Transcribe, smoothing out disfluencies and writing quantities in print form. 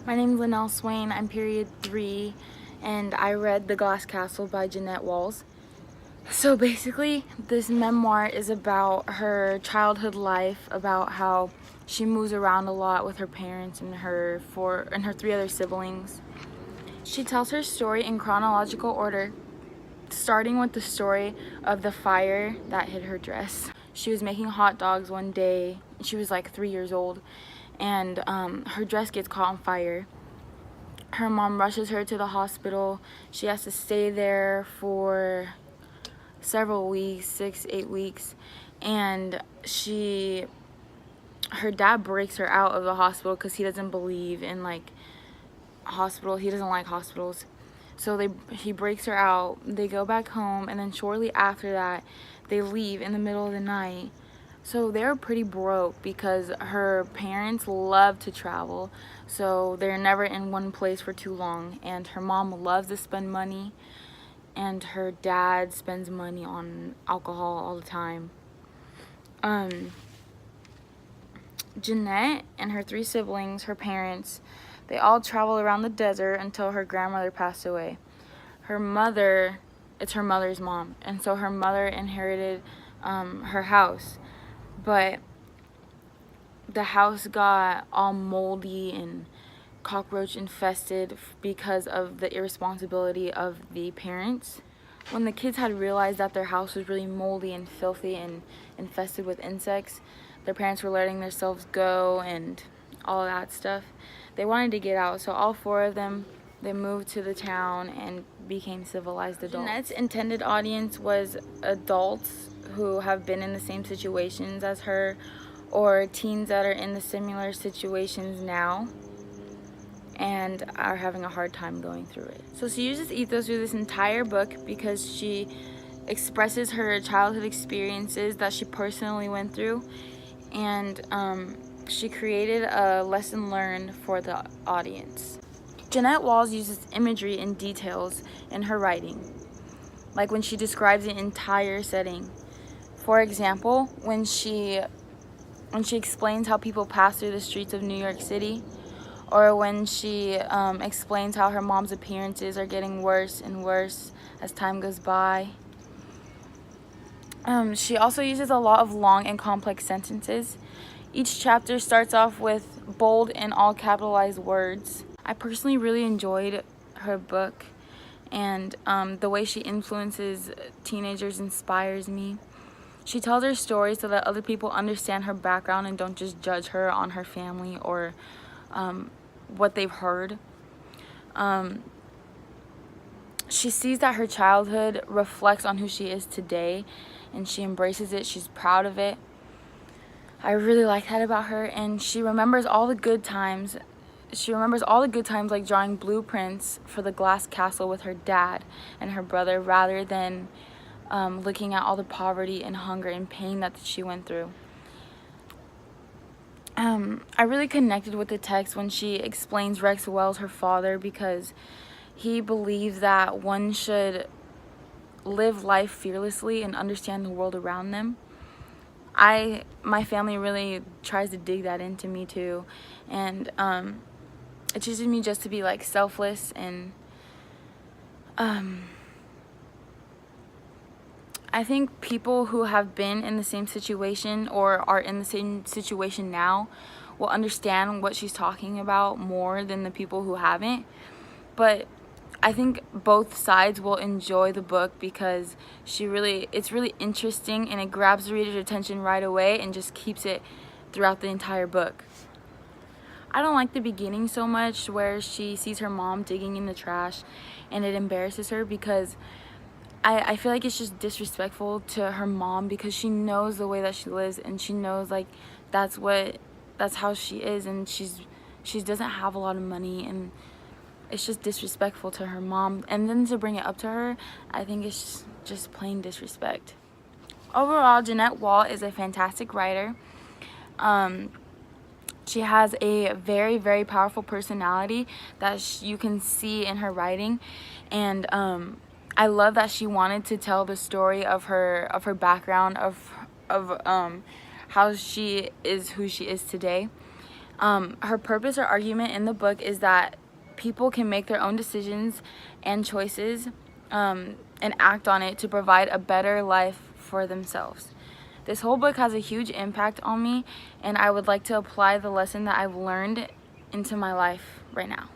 My name is LaNell Swain. I'm period 3, and I read The Glass Castle by Jeanette Walls. So basically, this memoir is about her childhood life, about how she moves around a lot with her parents and her 3 other siblings. She tells her story in chronological order, starting with the story of the fire that hid her dress. She was making hot dogs one day. She was like 3 years old, and her dress gets caught on fire. Her mom rushes her to the hospital. She has to stay there for several weeks, 6-8 weeks, and her dad breaks her out of the hospital because he doesn't believe in he doesn't like hospitals. So he breaks her out. They go back home, and then shortly after that they leave in the middle of the night. So they're pretty broke because her parents love to travel, so they're never in one place for too long, and her mom loves to spend money, and her dad spends money on alcohol all the time. Jeanette and her 3 siblings, her parents, they all travel around the desert until her grandmother passed away. It's her mother's mom, and so her mother inherited her house, but the house got all moldy and cockroach infested because of the irresponsibility of the parents. When the kids had realized that their house was really moldy and filthy and infested with insects, their parents were letting themselves go and all that stuff. They wanted to get out, so all 4 of them, they moved to the town and became civilized adults. Jeanette's intended audience was adults who have been in the same situations as her, or teens that are in the similar situations now and are having a hard time going through it. So she uses ethos through this entire book because she expresses her childhood experiences that she personally went through, and she created a lesson learned for the audience. Jeanette Walls uses imagery and details in her writing, like when she describes the entire setting. For example, when she explains how people pass through the streets of New York City, or when she explains how her mom's appearances are getting worse and worse as time goes by. She also uses a lot of long and complex sentences. Each chapter starts off with bold and all capitalized words. I personally really enjoyed her book, and the way she influences teenagers inspires me. She tells her story so that other people understand her background and don't just judge her on her family or what they've heard. She sees that her childhood reflects on who she is today, and she embraces it. She's proud of it. I really like that about her, and she remembers all the good times. She remembers all the good times, like drawing blueprints for the glass castle with her dad and her brother, rather than looking at all the poverty and hunger and pain that she went through. I really connected with the text when she explains Rex Wells, her father, because he believes that one should live life fearlessly and understand the world around them. My family really tries to dig that into me too, and it teaches me just to be like selfless, and I think people who have been in the same situation or are in the same situation now will understand what she's talking about more than the people who haven't. But I think both sides will enjoy the book because it's really interesting, and it grabs the reader's attention right away and just keeps it throughout the entire book. I don't like the beginning so much, where she sees her mom digging in the trash and it embarrasses her, because I feel like it's just disrespectful to her mom, because she knows the way that she lives, and she knows that's how she is, and she doesn't have a lot of money, and it's just disrespectful to her mom. And then to bring it up to her, I think it's just plain disrespect. Overall, Jeanette Wall is a fantastic writer. She has a very, very powerful personality that you can see in her writing, and I love that she wanted to tell the story of her background, of how she is who she is today. Her purpose or argument in the book is that people can make their own decisions and choices and act on it to provide a better life for themselves. This whole book has a huge impact on me, and I would like to apply the lesson that I've learned into my life right now.